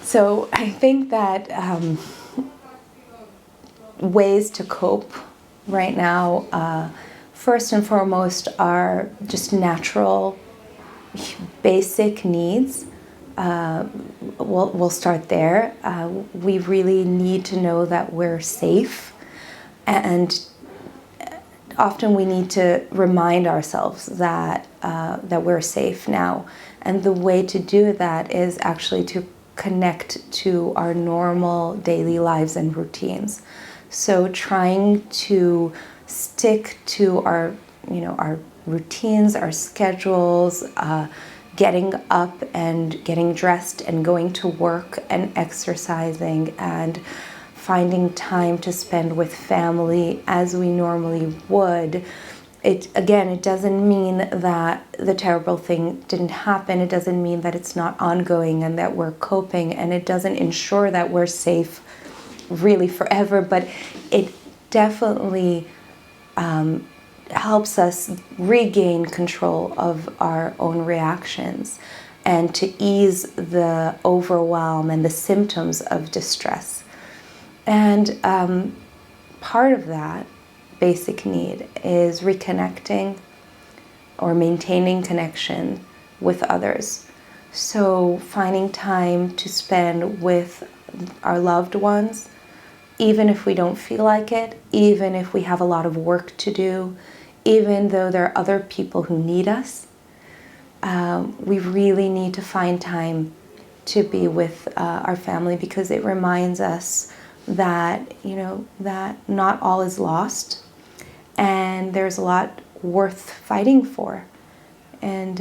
So I think that ways to cope right now, first and foremost, are just natural, basic needs. We'll start there. We really need to know that we're safe, and often we need to remind ourselves that that we're safe now. And the way to do that is actually to connect to our normal daily lives and routines. So trying to stick to our, our routines, our schedules, getting up and getting dressed and going to work and exercising and finding time to spend with family as we normally would. It doesn't mean that the terrible thing didn't happen. It doesn't mean that it's not ongoing and that we're coping, and it doesn't ensure that we're safe really forever, but it definitely helps us regain control of our own reactions and to ease the overwhelm and the symptoms of distress. And part of that basic need is reconnecting or maintaining connection with others. So finding time to spend with our loved ones, even if we don't feel like it, even if we have a lot of work to do, even though there are other people who need us, we really need to find time to be with our family, because it reminds us that, that not all is lost, and there's a lot worth fighting for. And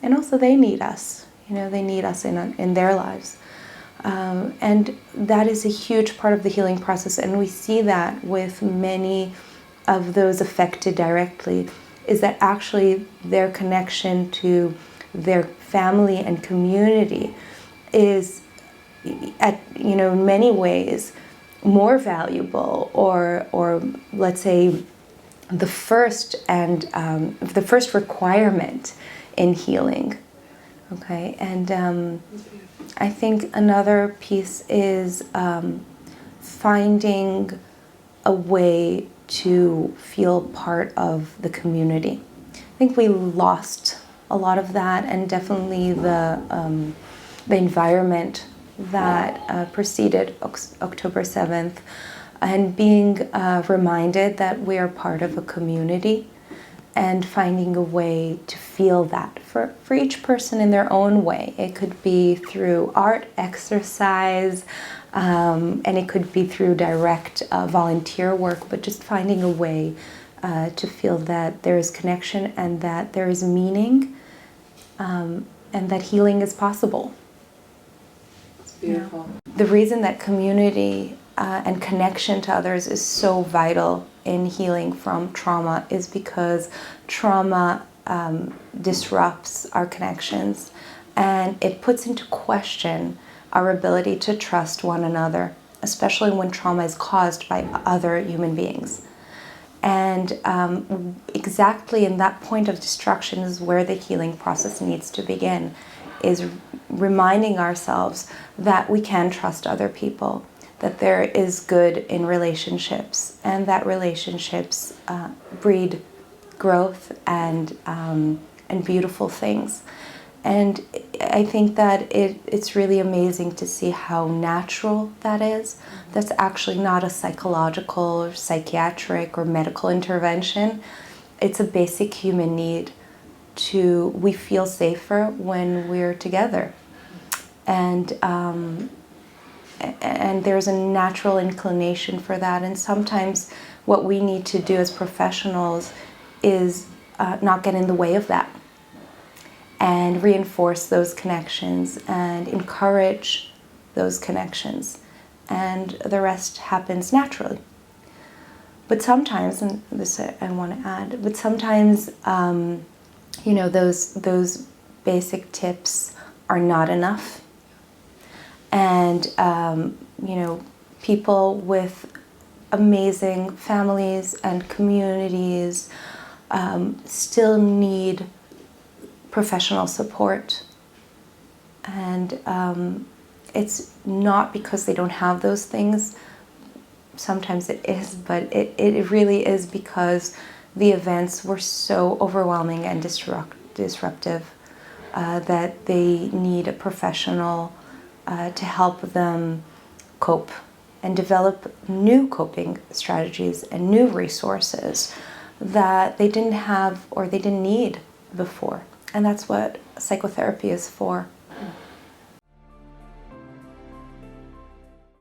also they need us, they need us in their lives. And that is a huge part of the healing process, and we see that with many of those affected directly, is that actually their connection to their family and community is, in many ways, more valuable, or let's say the first requirement in healing. Okay, and I think another piece is finding a way to feel part of the community. I think we lost a lot of that, and definitely the environment that preceded October 7th, and being reminded that we are part of a community, and finding a way to feel that for each person in their own way. It could be through art, exercise, and it could be through direct volunteer work, but just finding a way to feel that there is connection and that there is meaning, and that healing is possible. It's beautiful. The reason that community and connection to others is so vital in healing from trauma is because trauma disrupts our connections, and it puts into question our ability to trust one another, especially when trauma is caused by other human beings. And exactly in that point of destruction is where the healing process needs to begin, is reminding ourselves that we can trust other people, that there is good in relationships, and that relationships breed growth and beautiful things. And I think that it's really amazing to see how natural that is. That's actually not a psychological or psychiatric or medical intervention. It's a basic human need. We feel safer when we're together. And there's a natural inclination for that. And sometimes what we need to do as professionals is not get in the way of that, and reinforce those connections and encourage those connections, and the rest happens naturally. But sometimes, and this I want to add, but sometimes those basic tips are not enough, and people with amazing families and communities still need professional support, and it's not because they don't have those things. Sometimes it is, but it really is because the events were so overwhelming and disruptive that they need a professional to help them cope and develop new coping strategies and new resources that they didn't have or they didn't need before. And that's what psychotherapy is for.